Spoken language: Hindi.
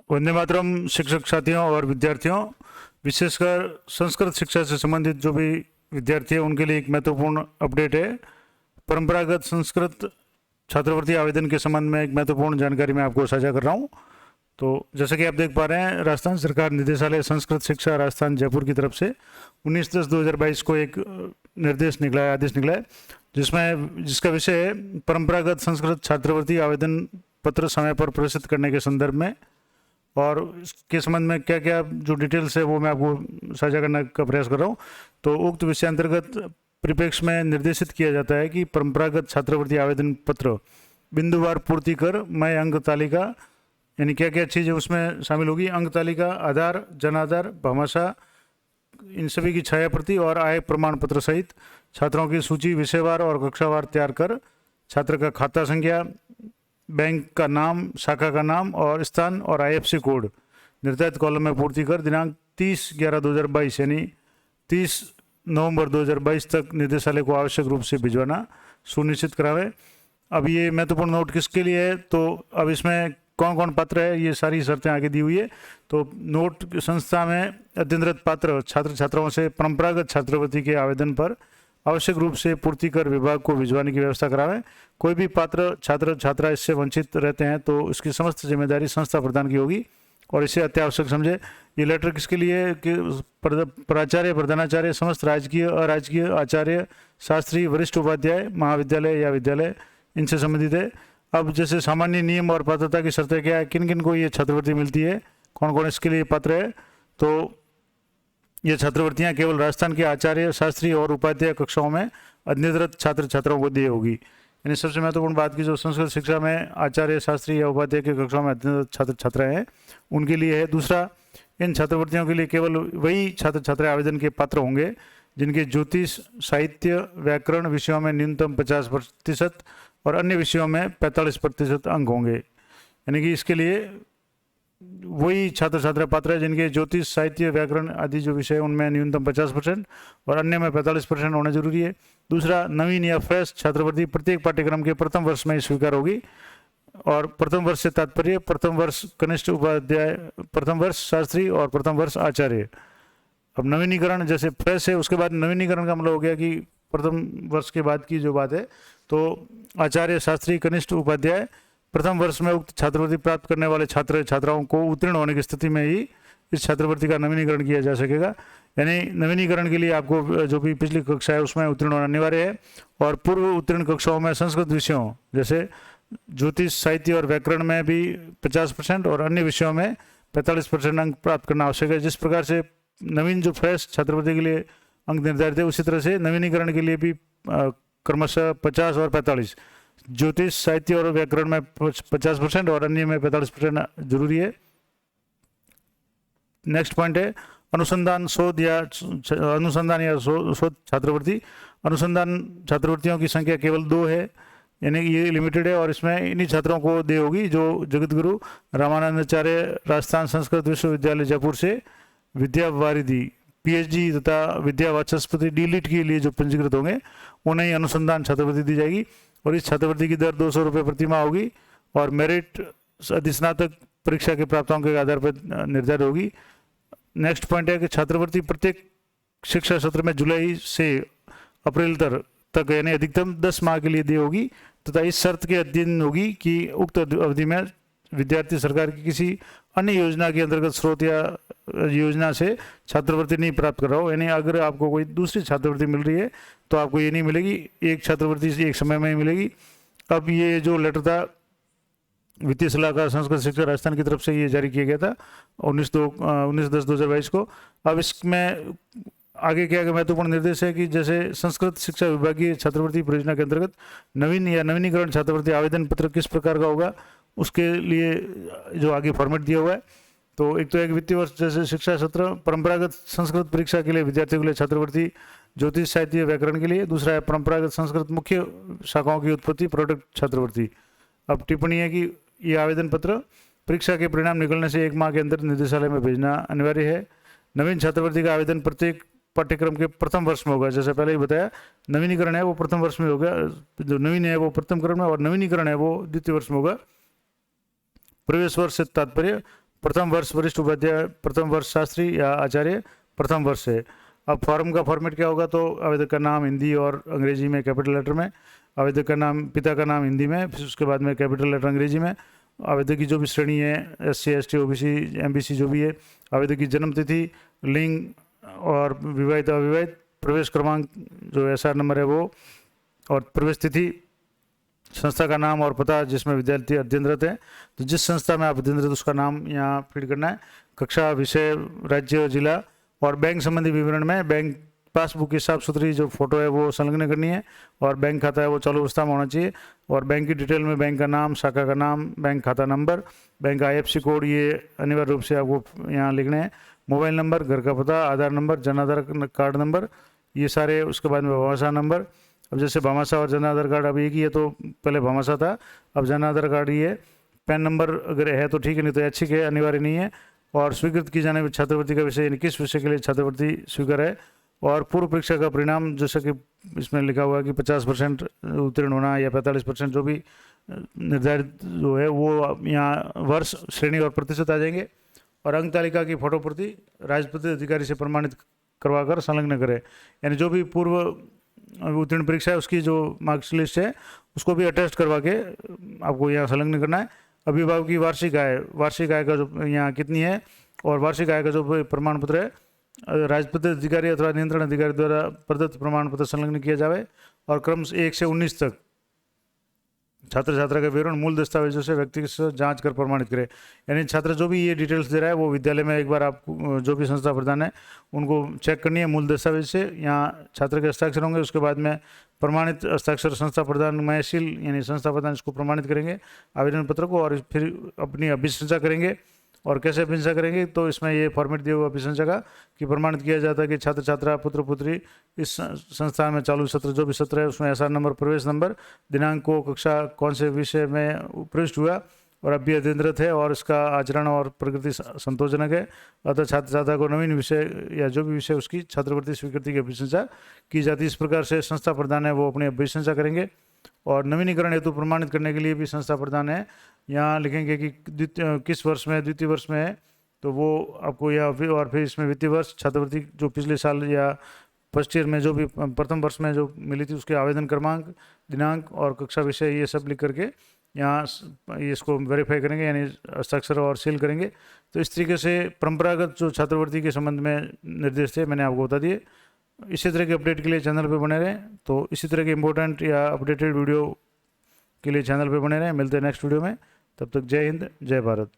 वंदे मातरम शिक्षक साथियों और विद्यार्थियों, विशेषकर संस्कृत शिक्षा से संबंधित जो भी विद्यार्थी हैं उनके लिए एक महत्वपूर्ण अपडेट है। परंपरागत संस्कृत छात्रवृत्ति आवेदन के संबंध में एक महत्वपूर्ण जानकारी मैं आपको साझा कर रहा हूँ। तो जैसे कि आप देख पा रहे हैं, राजस्थान सरकार निदेशालय संस्कृत शिक्षा राजस्थान जयपुर की तरफ से 19/10/2022 को एक निर्देश निकला है, आदेश निकला है, जिसका विषय है परंपरागत संस्कृत छात्रवृत्ति आवेदन पत्र समय पर प्रेषित करने के संदर्भ में। और इसके संबंध में क्या क्या जो डिटेल्स है वो मैं आपको साझा करने का प्रयास कर रहा हूँ। तो उक्त विषय अंतर्गत परिप्रेक्ष्य में निर्देशित किया जाता है कि परंपरागत छात्रवृत्ति आवेदन पत्र बिंदुवार पूर्ति कर मय अंक तालिका, यानी क्या क्या चीज़ें उसमें शामिल होगी, अंक तालिका, आधार, जन आधार, भामाशाह, इन सभी की छाया प्रति और आय प्रमाण पत्र सहित छात्रों की सूची विषयवार और कक्षावार तैयार कर छात्र का खाता संख्या, बैंक का नाम, शाखा का नाम और स्थान और IFSC कोड निर्धारित कॉलम में पूर्ति कर दिनांक 30/11/2022 यानी 30 नवंबर 2022 तक निदेशालय को आवश्यक रूप से भिजवाना सुनिश्चित करावे। अब ये महत्वपूर्ण नोट किसके लिए है, तो अब इसमें कौन कौन पात्र है, ये सारी शर्तें आगे दी हुई है। तो नोट संस्था में अध्ययनरत पात्र छात्र छात्राओं से परंपरागत छात्रवृत्ति के आवेदन पर आवश्यक रूप से पूर्ति कर विभाग को भिजवाने की व्यवस्था करावें। कोई भी पात्र छात्र छात्रा इससे वंचित रहते हैं तो इसकी समस्त जिम्मेदारी संस्था प्रदान की होगी और इसे अत्यावश्यक समझे। ये लेटर किसके लिए है कि प्राचार्य, प्रधानाचार्य, समस्त राजकीय अराजकीय आचार्य, शास्त्री, वरिष्ठ उपाध्याय, महाविद्यालय या विद्यालय, इनसे संबंधित है। अब जैसे सामान्य नियम और पात्रता की शर्तें क्या है, किन किन को ये छात्रवृत्ति मिलती है, कौन कौन इसके लिए पात्र है, तो ये छात्रवृत्तियां केवल राजस्थान के आचार्य, शास्त्री और उपाध्याय कक्षाओं में अध्ययनरत छात्र छात्राओं को दी होगी। यानी सबसे महत्वपूर्ण बात की जो संस्कृत शिक्षा में आचार्य, शास्त्री या उपाध्याय की कक्षाओं में अध्ययनरत छात्र छात्राएं हैं उनके लिए है। दूसरा, इन छात्रवृत्तियों के लिए केवल वही छात्र छात्रा आवेदन के पात्र होंगे जिनके ज्योतिष, साहित्य, व्याकरण विषयों में न्यूनतम 50% और अन्य विषयों में 45% अंक होंगे। यानी कि इसके लिए वही छात्र छात्रा पात्र है जिनके ज्योतिष, साहित्य, व्याकरण आदि जो विषय उनमें न्यूनतम 50% और अन्य में 45% होना जरूरी है। दूसरा, नवीन या फ्रेश छात्रवृत्ति प्रत्येक पाठ्यक्रम के प्रथम वर्ष में ही स्वीकार होगी। और प्रथम वर्ष से तात्पर्य प्रथम वर्ष कनिष्ठ उपाध्याय, प्रथम वर्ष शास्त्री और प्रथम वर्ष आचार्य। अब नवीनीकरण जैसे फ्रेश है, उसके बाद नवीनीकरण का मतलब हो गया कि प्रथम वर्ष के बाद की जो बात है, तो आचार्य, शास्त्री, कनिष्ठ उपाध्याय प्रथम वर्ष में उक्त छात्रवृत्ति प्राप्त करने वाले छात्र छात्राओं को उत्तीर्ण होने की स्थिति में ही इस छात्रवृत्ति का नवीनीकरण किया जा सकेगा। यानी नवीनीकरण के लिए आपको जो भी पिछली कक्षा है उसमें उत्तीर्ण होना अनिवार्य है और पूर्व उत्तीर्ण कक्षाओं में संस्कृत विषयों जैसे ज्योतिष, साहित्य और व्याकरण में भी 50% और अन्य विषयों में 45% अंक प्राप्त करना आवश्यक है। जिस प्रकार से नवीन जो फ्रेश छात्रवृत्ति के लिए अंक निर्धारित है, उसी तरह से नवीनीकरण के लिए भी क्रमशः 50 और 45, ज्योतिष, साहित्य और व्याकरण में 50% और अन्य में 45% जरूरी है। नेक्स्ट पॉइंट है अनुसंधान, शोध या शोध छात्रवृत्ति। अनुसंधान छात्रवृत्तियों की संख्या केवल 2 है, यानी ये लिमिटेड है और इसमें इन्हीं छात्रों को दी होगी जो जगत गुरु रामानंदाचार्य राजस्थान संस्कृत विश्वविद्यालय जयपुर से विद्या वारिधि PhD तथा विद्या वाचस्पति DLIT के लिए जो पंजीकृत होंगे उन्हें ही अनुसंधान छात्रवृत्ति दी जाएगी। और इस छात्रवृत्ति की दर 200 रुपये प्रति माह होगी और मेरिट अधिस्नातक परीक्षा के प्राप्तांक के आधार पर निर्धारित होगी। नेक्स्ट पॉइंट है कि छात्रवृत्ति प्रत्येक शिक्षा सत्र में जुलाई से अप्रैल तक यानी अधिकतम 10 माह के लिए दी होगी तथा इस शर्त के अधीन होगी कि उक्त अवधि में विद्यार्थी सरकार की किसी अन्य योजना के अंतर्गत स्रोत या योजना से छात्रवृत्ति नहीं प्राप्त कर रहा हो। यानी अगर आपको कोई दूसरी छात्रवृत्ति मिल रही है तो आपको ये नहीं मिलेगी, एक छात्रवृत्ति एक समय में ही मिलेगी। अब ये जो लेटर था वित्तीय सलाहकार संस्कृत शिक्षा राजस्थान की तरफ से ये जारी किया गया था 19/10/2022 को। अब इसमें आगे क्या महत्वपूर्ण निर्देश है कि जैसे संस्कृत शिक्षा विभागीय छात्रवृत्ति परियोजना के अंतर्गत नवीन या नवीनीकरण छात्रवृत्ति आवेदन पत्र किस प्रकार का होगा उसके लिए जो आगे फॉर्मेट दिया हुआ है। तो एक तो एक वित्तीय वर्ष जैसे शिक्षा सत्र परंपरागत संस्कृत परीक्षा के लिए विद्यार्थियों के लिए छात्रवृत्ति ज्योतिष, साहित्य, व्याकरण के लिए। दूसरा है परंपरागत संस्कृत मुख्य शाखाओं की उत्पत्ति प्रोडक्ट छात्रवृत्ति। अब टिप्पणी है कि ये आवेदन पत्र परीक्षा के परिणाम निकलने से 1 माह के अंदर निदेशालय में भेजना अनिवार्य है। नवीन छात्रवृत्ति का आवेदन प्रत्येक पाठ्यक्रम के प्रथम वर्ष में होगा। जैसे पहले ही बताया, नवीनीकरण है वो प्रथम वर्ष में होगा, जो नवीन है वो प्रथम क्रम में और नवीनीकरण है वो द्वितीय वर्ष में होगा। प्रवेश वर्ष से तात्पर्य प्रथम वर्ष वरिष्ठ उपाध्याय, प्रथम वर्ष शास्त्री या आचार्य प्रथम वर्ष है। अब फॉर्म का फॉर्मेट क्या होगा, तो आवेदक का नाम हिंदी और अंग्रेजी में कैपिटल लेटर में, आवेदक का नाम, पिता का नाम हिंदी में, फिर उसके बाद में कैपिटल लेटर अंग्रेजी में, आवेदक की जो भी श्रेणी है, SC ST OBC MBC जो भी है, आवेदक की जन्म तिथि, लिंग और विवाहित अविवाहित, प्रवेश क्रमांक जो SR नंबर है वो, और प्रवेश तिथि, संस्था का नाम और पता जिसमें विद्यार्थी अध्ययनरत है, तो जिस संस्था में आप अध्ययनरत उसका नाम यहाँ फीड करना है। कक्षा, विषय, राज्य, जिला, और बैंक संबंधी विवरण में बैंक पासबुक की साफ सुथरी जो फोटो है वो संलग्न करनी है, और बैंक खाता है वो चालू अवस्था में होना चाहिए, और बैंक की डिटेल में बैंक का नाम, शाखा का नाम, बैंक खाता नंबर, बैंक का IFSC कोड, ये अनिवार्य रूप से आपको यहाँ लिखने हैं। मोबाइल नंबर, घर का पता, आधार number, Jan Aadhaar card number, ये सारे। उसके बाद में भामाशाह नंबर। अब जैसे भामाशाह और जन आधार कार्ड अब एक ही है, तो पहले भामाशाह था, अब जन आधार कार्ड ही है। पैन नंबर अगर है तो ठीक है, नहीं तो ऐच्छिक है, अनिवार्य नहीं है। और स्वीकृत की जाने वाली छात्रवृत्ति का विषय, यानी किस विषय के लिए छात्रवृत्ति स्वीकार है, और पूर्व परीक्षा का परिणाम, जैसा कि इसमें लिखा हुआ है कि 50% उत्तीर्ण होना या 45% जो भी निर्धारित जो है वो यहाँ वर्ष, श्रेणी और प्रतिशत आ जाएंगे। और अंक तालिका की फोटो प्रति राजपत्रित अधिकारी से प्रमाणित करवाकर संलग्न करें, यानी जो भी पूर्व उत्तीर्ण परीक्षा है उसकी जो मार्क्स लिस्ट है उसको भी अटेस्ट करवा के आपको यहाँ संलग्न करना है। अभिभावक की वार्षिक आय का जो यहाँ कितनी है, और वार्षिक आय का जो प्रमाण पत्र है राजपत्रित अधिकारी अथवा नियंत्रण अधिकारी द्वारा प्रदत्त प्रमाण पत्र संलग्न किया जाए। और क्रम 1 से 19 तक छात्र छात्रा का विवरण मूल दस्तावेजों से व्यक्तिगत जांच कर प्रमाणित करें, यानी छात्र जो भी ये डिटेल्स दे रहा है वो विद्यालय में एक बार आप जो भी संस्था प्रधान है उनको चेक करनी है मूल दस्तावेज से। यहाँ छात्र के हस्ताक्षर होंगे, उसके बाद में प्रमाणित हस्ताक्षर संस्था प्रधान महसील यानी संस्था प्रधान इसको प्रमाणित करेंगे आवेदन पत्र को, और फिर अपनी अभिशंसा करेंगे। और कैसे अभिशंसा करेंगे, तो इसमें ये फॉर्मेट दिया हुआ अभिशंसा का कि प्रमाणित किया जाता है कि छात्र छात्रा पुत्र पुत्री इस संस्थान में चालू सत्र जो भी सत्र है उसमें SR नंबर, प्रवेश नंबर, दिनांक को, कक्षा कौन से विषय में प्रविष्ट हुआ और अब भी अध्ययनरत है, और इसका आचरण और प्रकृति संतोषजनक है, अतः छात्र छात्रा को नवीन विषय या जो भी विषय उसकी छात्रवृत्ति स्वीकृति की अभिशंसा की जाती है। इस प्रकार से संस्था प्रधान है वो अपनी अभिशंसा करेंगे। और नवीनीकरण हेतु प्रमाणित करने के लिए भी संस्था प्रधान है यहाँ लिखेंगे कि किस वर्ष में, द्वितीय वर्ष में है तो वो आपको, या फिर और फिर इसमें वित्तीय वर्ष, छात्रवृत्ति जो पिछले साल या फर्स्ट ईयर में जो भी प्रथम वर्ष में जो मिली थी उसके आवेदन क्रमांक, दिनांक और कक्षा विषय, ये सब लिख करके यहाँ इसको वेरीफाई करेंगे, यानी हस्ताक्षर और सील करेंगे। तो इस तरीके से परंपरागत जो छात्रवृत्ति के संबंध में निर्देश थे मैंने आपको बता दिए। इसी तरह के अपडेट के लिए चैनल पे बने रहें। तो इसी तरह के इंपॉर्टेंट या अपडेटेड वीडियो के लिए चैनल पे बने रहें। मिलते हैं नेक्स्ट वीडियो में, तब तक जय हिंद, जय भारत।